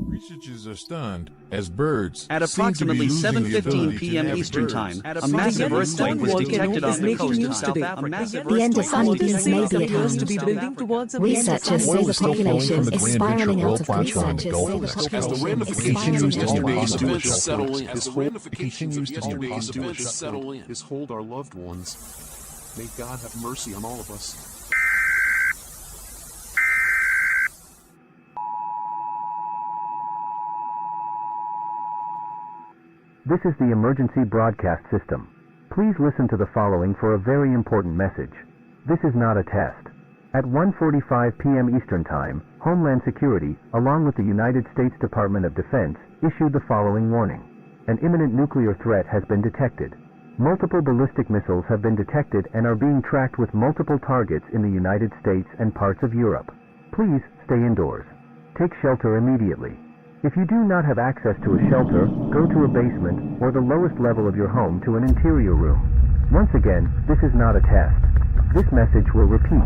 Researchers are stunned as birds At approximately 7:15 p.m. Eastern Time, a massive earthquake was detected off the coast of South Africa. The end of honeybees may be at hand. Researchers say the population is spiraling out of control. as the ramifications of yesterday's events settle in. Is hold our loved ones. May God have mercy on all of us. This is the emergency broadcast system. Please listen to the following for a very important message. This is not a test. At 1:45 p.m. Eastern Time, Homeland Security, along with the United States Department of Defense, issued the following warning. An imminent nuclear threat has been detected. Multiple ballistic missiles have been detected and are being tracked with multiple targets in the United States and parts of Europe. Please stay indoors. Take shelter immediately. If you do not have access to a shelter, go to a basement or the lowest level of your home to an interior room. Once again, this is not a test. This message will repeat.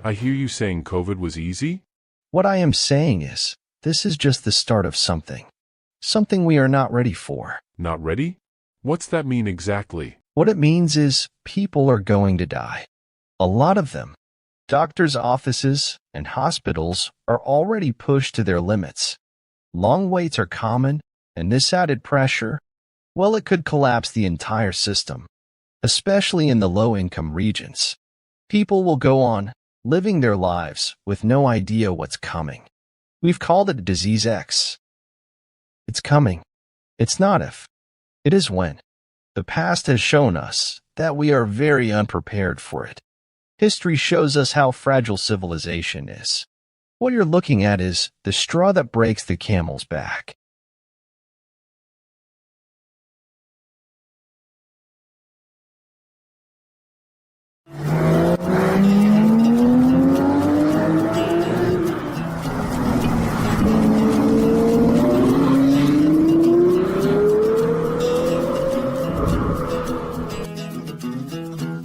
I hear you saying COVID was easy? What I am saying is, this is just the start of something. Something we are not ready for. Not ready? What's that mean exactly? What it means is people are going to die. A lot of them. Doctors' offices and hospitals are already pushed to their limits. Long waits are common, and this added pressure, well, it could collapse the entire system, especially in the low-income regions. People will go on living their lives with no idea what's coming. We've called it Disease X. It's coming. It's not if. It is when. The past has shown us that we are very unprepared for it. History shows us how fragile civilization is. What you're looking at is the straw that breaks the camel's back.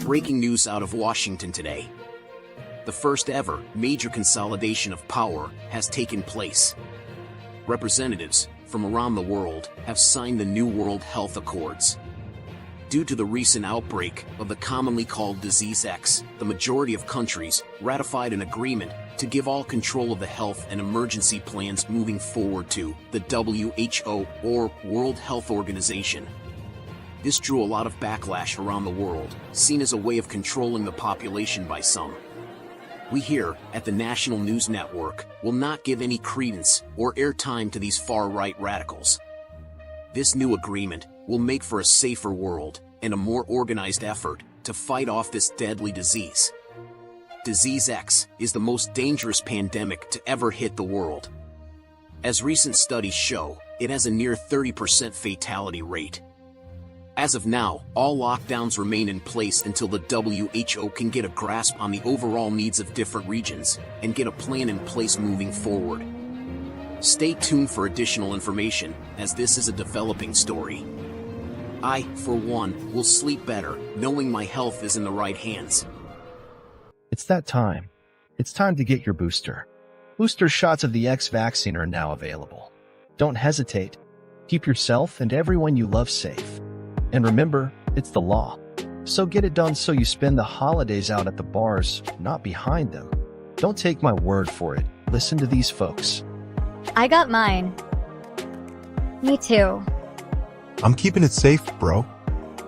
Breaking news out of Washington today. The first ever major consolidation of power has taken place. Representatives from around the world have signed the New World Health Accords. Due to the recent outbreak of the commonly called Disease X, the majority of countries ratified an agreement to give all control of the health and emergency plans moving forward to the WHO, or World Health Organization. This drew a lot of backlash around the world, seen as a way of controlling the population by some. We here, at the National News Network, will not give any credence or airtime to these far-right radicals. This new agreement will make for a safer world and a more organized effort to fight off this deadly disease. Disease X is the most dangerous pandemic to ever hit the world. As recent studies show, it has a near 30% fatality rate. As of now, all lockdowns remain in place until the WHO can get a grasp on the overall needs of different regions and get a plan in place moving forward. Stay tuned for additional information, as this is a developing story. I, for one, will sleep better knowing my health is in the right hands. It's that time. It's time to get your booster. Booster shots of the X vaccine are now available. Don't hesitate. Keep yourself and everyone you love safe. And remember, it's the law. So get it done so you spend the holidays out at the bars, not behind them. Don't take my word for it. Listen to these folks. I got mine. Me too. I'm keeping it safe, bro.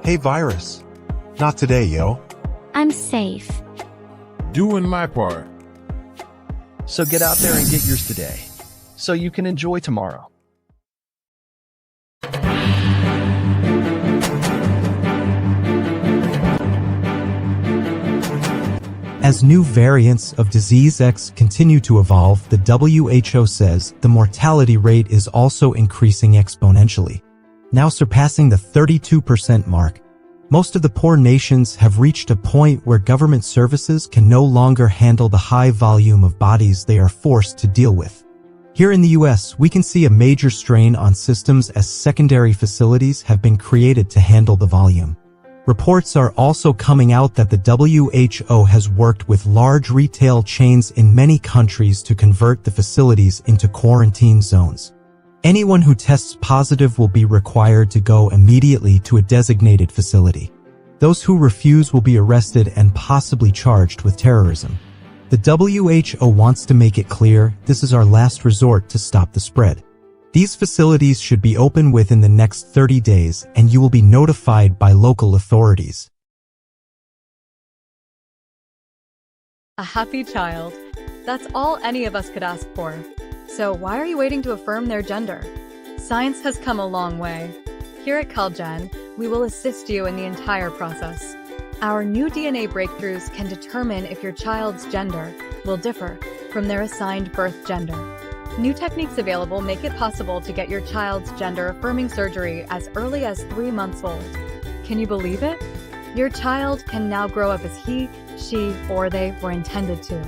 Hey, virus. Not today, yo. I'm safe. Doing my part. So get out there and get yours today, so you can enjoy tomorrow. As new variants of disease X continue to evolve, the WHO says the mortality rate is also increasing exponentially, now surpassing the 32% mark. Most of the poor nations have reached a point where government services can no longer handle the high volume of bodies they are forced to deal with. Here in the US, we can see a major strain on systems as secondary facilities have been created to handle the volume. Reports are also coming out that the WHO has worked with large retail chains in many countries to convert the facilities into quarantine zones. Anyone who tests positive will be required to go immediately to a designated facility. Those who refuse will be arrested and possibly charged with terrorism. The WHO wants to make it clear this is our last resort to stop the spread. These facilities should be open within the next 30 days, and you will be notified by local authorities. A happy child. That's all any of us could ask for. So why are you waiting to affirm their gender? Science has come a long way. Here at CalGen, we will assist you in the entire process. Our new DNA breakthroughs can determine if your child's gender will differ from their assigned birth gender. New techniques available make it possible to get your child's gender-affirming surgery as early as 3 months old. Can you believe it? Your child can now grow up as he, she, or they were intended to.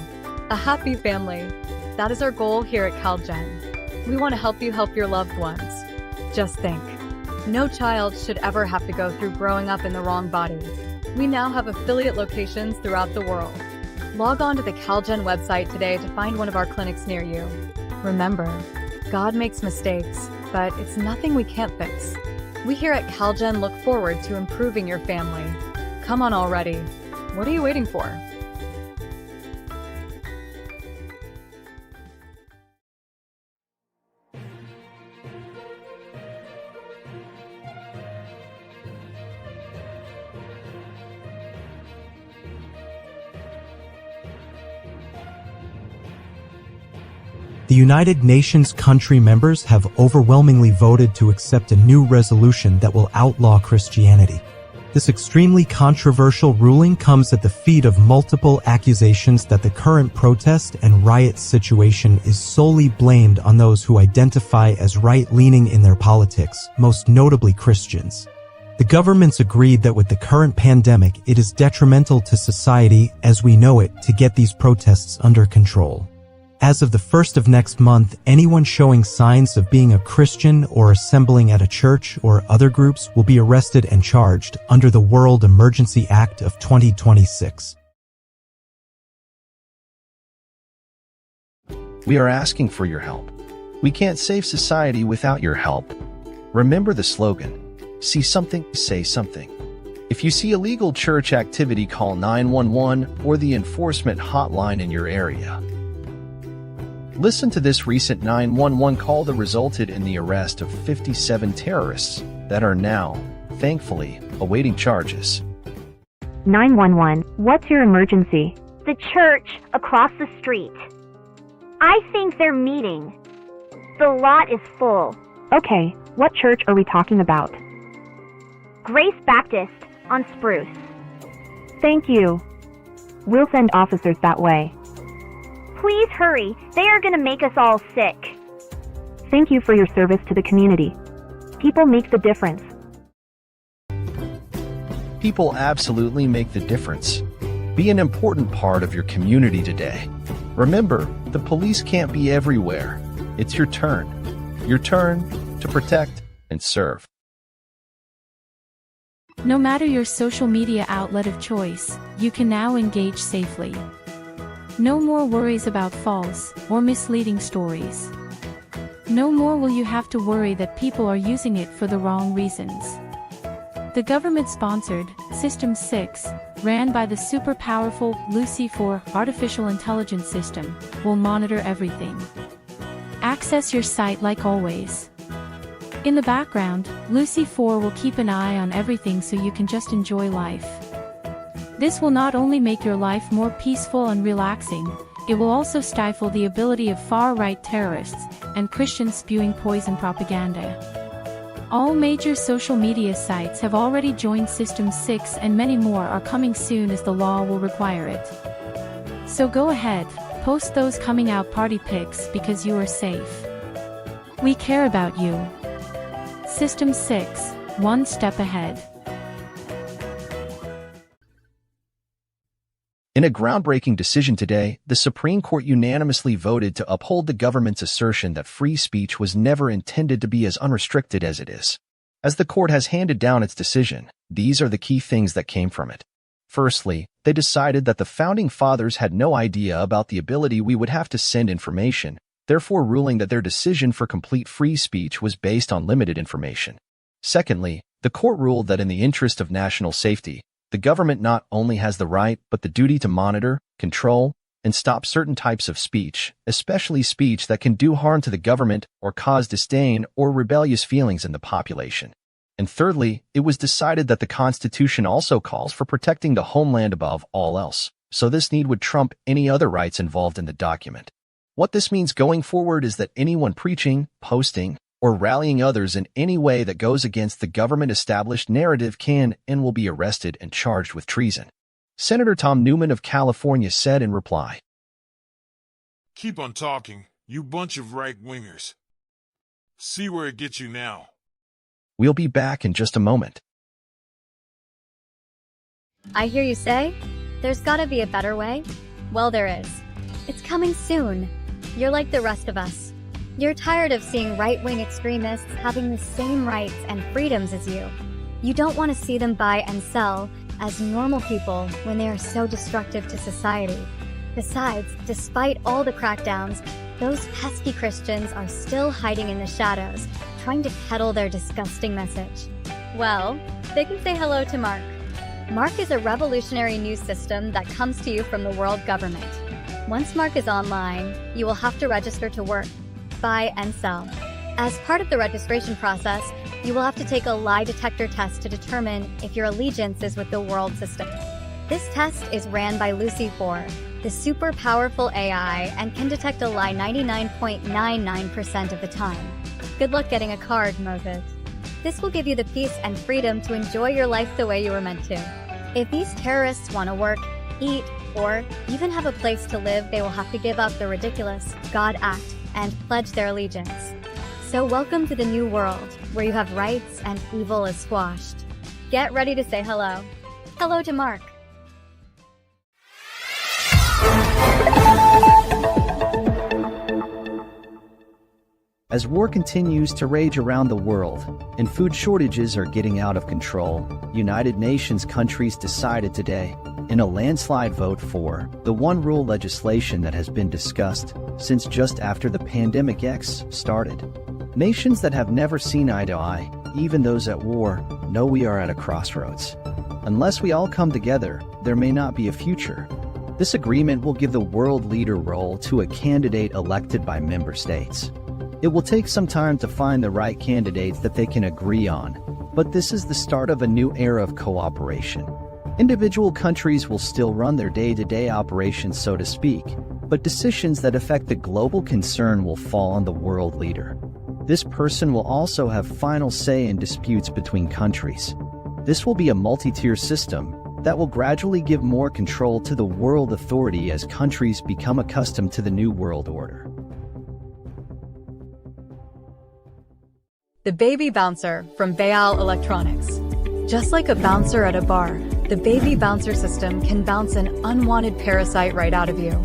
A happy family. That is our goal here at CalGen. We want to help you help your loved ones. Just think, no child should ever have to go through growing up in the wrong body. We now have affiliate locations throughout the world. Log on to the CalGen website today to find one of our clinics near you. Remember, God makes mistakes, but it's nothing we can't fix. We here at CalGen look forward to improving your family. Come on already. What are you waiting for? The United Nations country members have overwhelmingly voted to accept a new resolution that will outlaw Christianity. This extremely controversial ruling comes at the feet of multiple accusations that the current protest and riot situation is solely blamed on those who identify as right-leaning in their politics, most notably Christians. The governments agreed that with the current pandemic, it is detrimental to society as we know it to get these protests under control. As of the 1st of next month, anyone showing signs of being a Christian or assembling at a church or other groups will be arrested and charged under the World Emergency Act of 2026. We are asking for your help. We can't save society without your help. Remember the slogan, see something, say something. If you see illegal church activity, call 911 or the enforcement hotline in your area. Listen to this recent 911 call that resulted in the arrest of 57 terrorists that are now, thankfully, awaiting charges. 911, what's your emergency? The church across the street. I think they're meeting. The lot is full. Okay, what church are we talking about? Grace Baptist on Spruce. Thank you. We'll send officers that way. Please hurry. They are going to make us all sick. Thank you for your service to the community. People make the difference. People absolutely make the difference. Be an important part of your community today. Remember, the police can't be everywhere. It's your turn. Your turn to protect and serve. No matter your social media outlet of choice, you can now engage safely. No more worries about false or misleading stories. No more will you have to worry that people are using it for the wrong reasons. The government-sponsored System 6, ran by the super powerful Lucy 4 artificial intelligence system, will monitor everything. Access your site like always. In the background, Lucy 4 will keep an eye on everything so you can just enjoy life. This will not only make your life more peaceful and relaxing, it will also stifle the ability of far-right terrorists and Christians spewing poison propaganda. All major social media sites have already joined System 6 and many more are coming soon as the law will require it. So go ahead, post those coming out party pics because you are safe. We care about you. System 6, one step ahead. In a groundbreaking decision today, the Supreme Court unanimously voted to uphold the government's assertion that free speech was never intended to be as unrestricted as it is. As the court has handed down its decision, these are the key things that came from it. Firstly, they decided that the Founding Fathers had no idea about the ability we would have to send information, therefore ruling that their decision for complete free speech was based on limited information. Secondly, the court ruled that in the interest of national safety, the government not only has the right but the duty to monitor, control, and stop certain types of speech, especially speech that can do harm to the government or cause disdain or rebellious feelings in the population. And thirdly, it was decided that the Constitution also calls for protecting the homeland above all else, so this need would trump any other rights involved in the document. What this means going forward is that anyone preaching, posting, or rallying others in any way that goes against the government-established narrative can and will be arrested and charged with treason. Senator Tom Newman of California said in reply, "Keep on talking, you bunch of right-wingers. See where it gets you now." We'll be back in just a moment. I hear you say, there's gotta be a better way. Well, there is. It's coming soon. You're like the rest of us. You're tired of seeing right-wing extremists having the same rights and freedoms as you. You don't want to see them buy and sell as normal people when they are so destructive to society. Besides, despite all the crackdowns, those pesky Christians are still hiding in the shadows, trying to peddle their disgusting message. Well, they can say hello to Mark. Mark is a revolutionary news system that comes to you from the world government. Once Mark is online, you will have to register to work, buy, and sell. As part of the registration process, you will have to take a lie detector test to determine if your allegiance is with the world system. This test is ran by Lucy 4, the super powerful AI, and can detect a lie 99.99% of the time. Good luck getting a card, Moses. This will give you the peace and freedom to enjoy your life the way you were meant to. If these terrorists want to work, eat, or even have a place to live, they will have to give up the ridiculous God Act and pledge their allegiance. So welcome to the new world, where you have rights and evil is squashed. Get ready to say hello. Hello to Mark. As war continues to rage around the world and food shortages are getting out of control, United Nations countries decided today, in a landslide vote, for the One Rule legislation that has been discussed since just after the Pandemic X started. Nations that have never seen eye to eye, even those at war, know we are at a crossroads. Unless we all come together, there may not be a future. This agreement will give the world leader role to a candidate elected by member states. It will take some time to find the right candidates that they can agree on, but this is the start of a new era of cooperation. Individual countries will still run their day-to-day operations, so to speak, but decisions that affect the global concern will fall on the world leader. This person will also have final say in disputes between countries. This will be a multi-tier system that will gradually give more control to the world authority as countries become accustomed to the new world order. The Baby Bouncer from Bayal Electronics. Just like a bouncer at a bar, the Baby Bouncer system can bounce an unwanted parasite right out of you.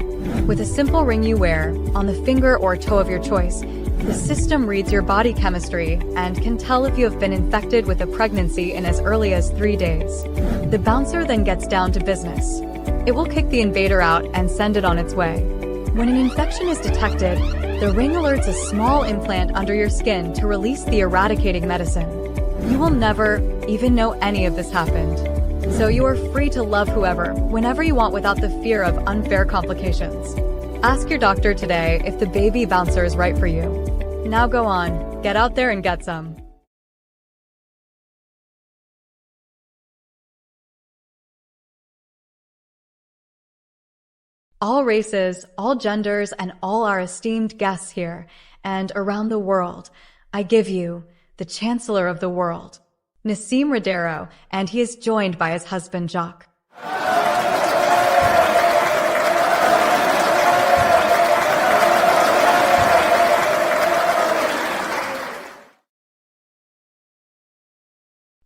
With a simple ring you wear, on the finger or toe of your choice, the system reads your body chemistry and can tell if you have been infected with a pregnancy in as early as 3 days. The bouncer then gets down to business. It will kick the invader out and send it on its way. When an infection is detected, the ring alerts a small implant under your skin to release the eradicating medicine. You will never even know any of this happened. So you are free to love whoever, whenever you want without the fear of unfair complications. Ask your doctor today if the Baby Bouncer is right for you. Now go on, get out there and get some. all races, all genders, and all our esteemed guests here and around the world, I give you the Chancellor of the world, Nassim Radero, and he is joined by his husband Jacques.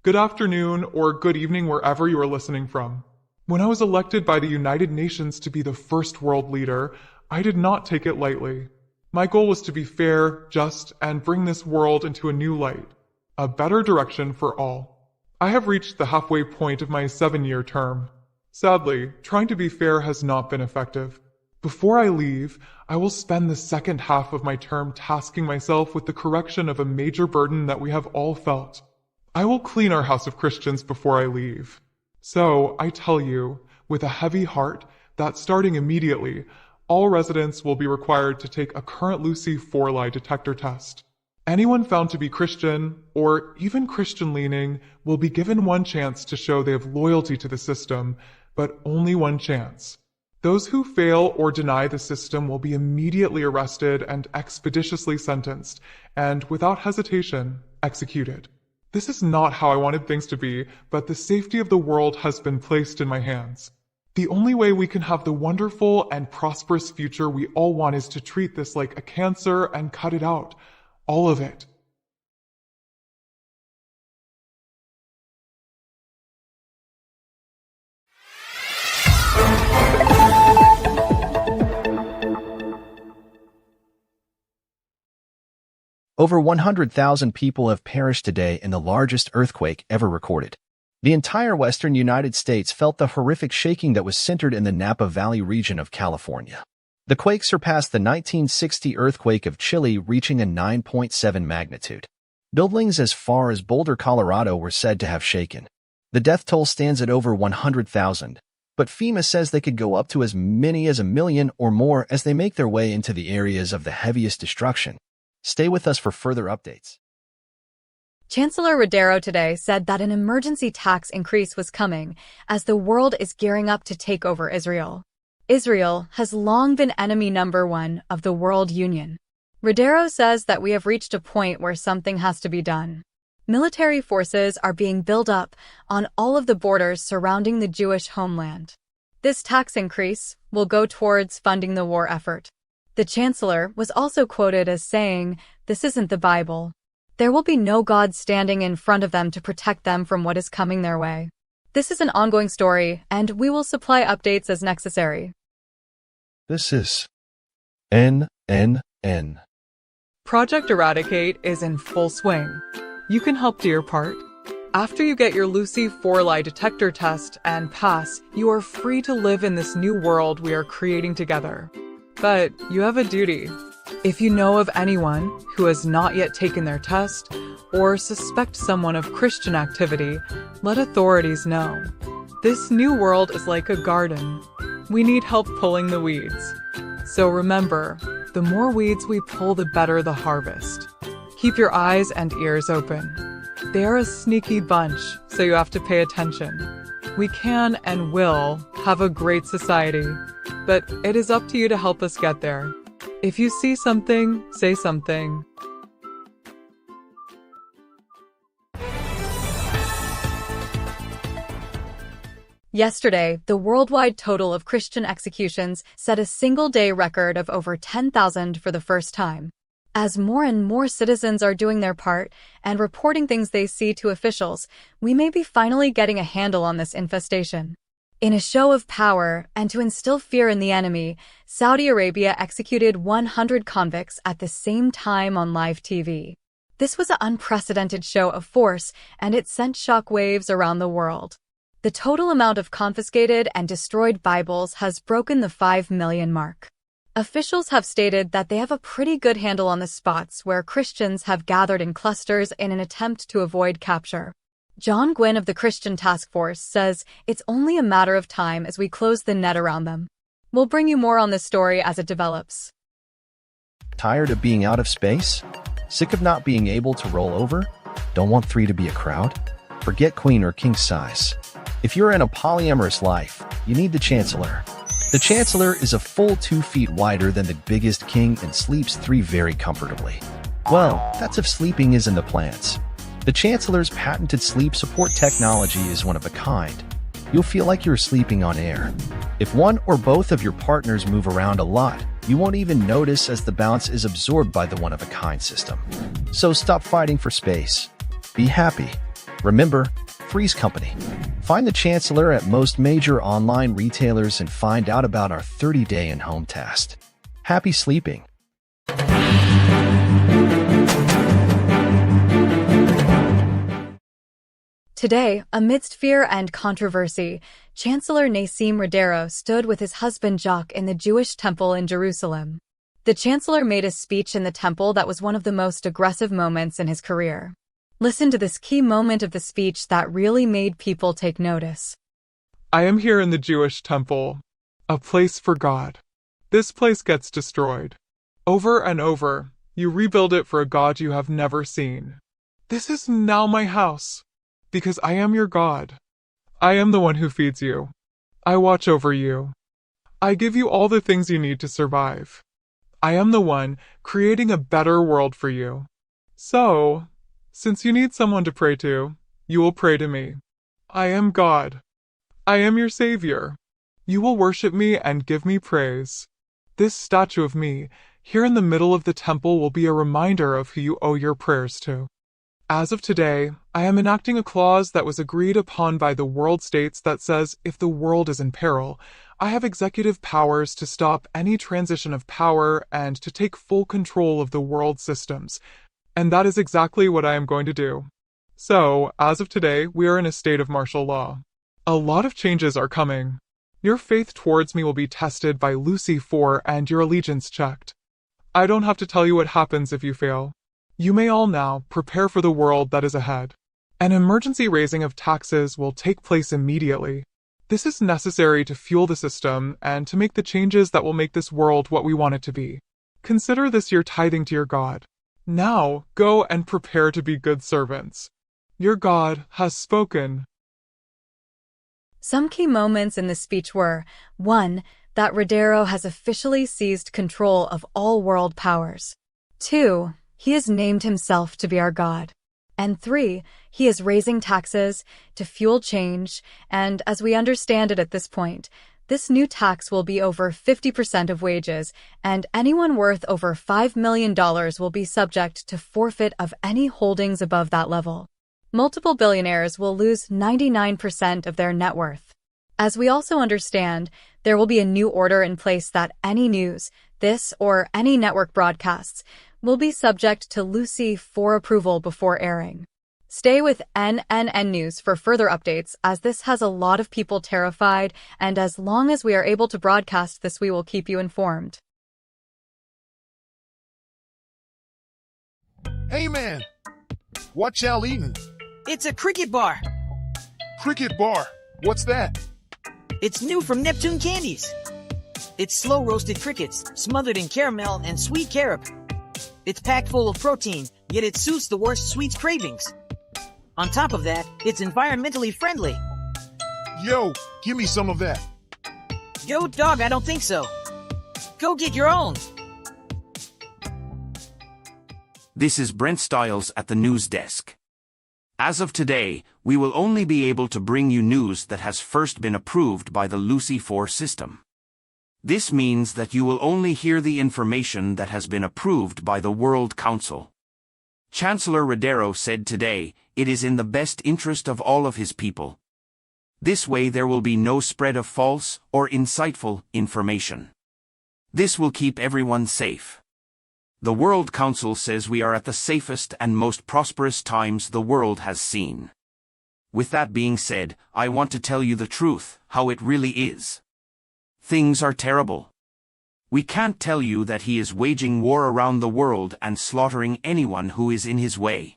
Good afternoon or good evening wherever you are listening from. When I was elected by the United Nations to be the first world leader, I did not take it lightly. My goal was to be fair, just, and bring this world into a new light, a better direction for all. I have reached the halfway point of my 7-year term. Sadly, trying to be fair has not been effective. Before I leave, I will spend the second half of my term tasking myself with the correction of a major burden that we have all felt. I will clean our house of Christians before I leave. So, I tell you, with a heavy heart, that starting immediately, all residents will be required to take a current Lucy 4-lie detector test. Anyone found to be Christian, or even Christian-leaning, will be given one chance to show they have loyalty to the system, but only one chance. Those who fail or deny the system will be immediately arrested and expeditiously sentenced, and without hesitation, executed. This is not how I wanted things to be, but the safety of the world has been placed in my hands. The only way we can have the wonderful and prosperous future we all want is to treat this like a cancer and cut it out. All of it. Over 100,000 people have perished today in the largest earthquake ever recorded. The entire western United States felt the horrific shaking that was centered in the Napa Valley region of California. The quake surpassed the 1960 earthquake of Chile, reaching a 9.7 magnitude. Buildings as far as Boulder, Colorado were said to have shaken. The death toll stands at over 100,000, but FEMA says they could go up to as many as 1 million or more as they make their way into the areas of the heaviest destruction. Stay with us for further updates. Chancellor Radero today said that an emergency tax increase was coming as the world is gearing up to take over Israel. Israel has long been enemy number one of the world union. Radero says that we have reached a point where something has to be done. Military forces are being built up on all of the borders surrounding the Jewish homeland. This tax increase will go towards funding the war effort. The chancellor was also quoted as saying, "This isn't the Bible. There will be no God standing in front of them to protect them from what is coming their way." This is an ongoing story, and we will supply updates as necessary. This is NNN. Project Eradicate is in full swing. You can help do your part. After you get your Lucy 4-lie detector test and pass, you are free to live in this new world we are creating together. But you have a duty. If you know of anyone who has not yet taken their test or suspect someone of Christian activity, let authorities know. This new world is like a garden. We need help pulling the weeds. So remember, the more weeds we pull, the better the harvest. Keep your eyes and ears open. They are a sneaky bunch, so you have to pay attention. We can and will have a great society, but it is up to you to help us get there. If you see something, say something. Yesterday, the worldwide total of Christian executions set a single-day record of over 10,000 for the first time. As more and more citizens are doing their part and reporting things they see to officials, we may be finally getting a handle on this infestation. In a show of power and to instill fear in the enemy, Saudi Arabia executed 100 convicts at the same time on live TV. This was an unprecedented show of force, and it sent shockwaves around the world. The total amount of confiscated and destroyed Bibles has broken the 5 million mark. Officials have stated that they have a pretty good handle on the spots where Christians have gathered in clusters in an attempt to avoid capture. John Gwynn of the Christian Task Force says it's only a matter of time as we close the net around them. We'll bring you more on this story as it develops. Tired of being out of space? Sick of not being able to roll over? Don't want 3 to be a crowd? Forget queen or king size. If you're in a polyamorous life, you need the Chancellor. The Chancellor is a full 2 feet wider than the biggest king and sleeps 3 very comfortably. Well, that's if sleeping is in the plans. The Chancellor's patented sleep support technology is one of a kind. You'll feel like you're sleeping on air. If one or both of your partners move around a lot, you won't even notice as the bounce is absorbed by the one-of-a-kind system. So stop fighting for space. Be happy. Remember, Three's Company. Find the Chancellor at most major online retailers and find out about our 30-day in-home test. Happy sleeping. Today, amidst fear and controversy, Chancellor Nassim Radero stood with his husband Jacques in the Jewish temple in Jerusalem. The Chancellor made a speech in the temple that was one of the most aggressive moments in his career. Listen to this key moment of the speech that really made people take notice. I am here in the Jewish temple, a place for God. This place gets destroyed. Over and over, you rebuild it for a God you have never seen. This is now my house. Because I am your God. I am the one who feeds you. I watch over you. I give you all the things you need to survive. I am the one creating a better world for you. So, since you need someone to pray to, you will pray to me. I am God. I am your Savior. You will worship me and give me praise. This statue of me, here in the middle of the temple, will be a reminder of who you owe your prayers to. As of today, I am enacting a clause that was agreed upon by the world states that says if the world is in peril, I have executive powers to stop any transition of power and to take full control of the world systems. And that is exactly what I am going to do. So, as of today, we are in a state of martial law. A lot of changes are coming. Your faith towards me will be tested by Lucy 4 and your allegiance checked. I don't have to tell you what happens if you fail. You may all now prepare for the world that is ahead. An emergency raising of taxes will take place immediately. This is necessary to fuel the system and to make the changes that will make this world what we want it to be. Consider this your tithing to your God. Now go and prepare to be good servants. Your God has spoken. Some key moments in the speech were, 1. That Radero has officially seized control of all world powers. 2. He has named himself to be our God. And 3, he is raising taxes to fuel change, and as we understand it at this point, this new tax will be over 50% of wages, and anyone worth over $5 million will be subject to forfeit of any holdings above that level. Multiple billionaires will lose 99% of their net worth. As we also understand, there will be a new order in place that any news, this or any network broadcasts, will be subject to Lucy 4 approval before airing. Stay with NNN News for further updates, as this has a lot of people terrified, and as long as we are able to broadcast this, we will keep you informed. Hey man, what y'all eating? It's a cricket bar. Cricket bar? What's that? It's new from Neptune Candies. It's slow-roasted crickets, smothered in caramel and sweet carob. It's packed full of protein, yet it suits the worst sweets cravings. On top of that, it's environmentally friendly. Yo, give me some of that. Yo, dog, I don't think so. Go get your own. This is Brent Stiles at the news desk. As of today, we will only be able to bring you news that has first been approved by the Lucy 4 system. This means that you will only hear the information that has been approved by the World Council. Chancellor Radero said today, it is in the best interest of all of his people. This way there will be no spread of false or insightful information. This will keep everyone safe. The World Council says we are at the safest and most prosperous times the world has seen. With that being said, I want to tell you the truth, how it really is. Things are terrible. We can't tell you that he is waging war around the world and slaughtering anyone who is in his way.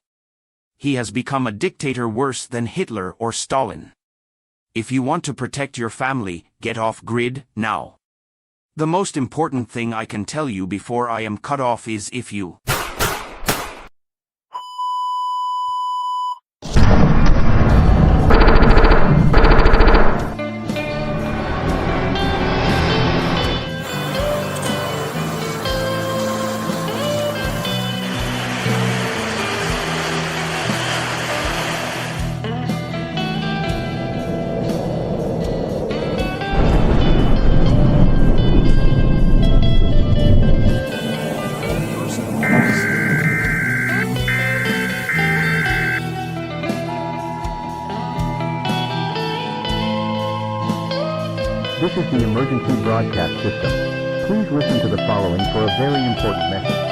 He has become a dictator worse than Hitler or Stalin. If you want to protect your family, get off grid now. The most important thing I can tell you before I am cut off is if you This is the emergency broadcast system. Please listen to the following for a very important message.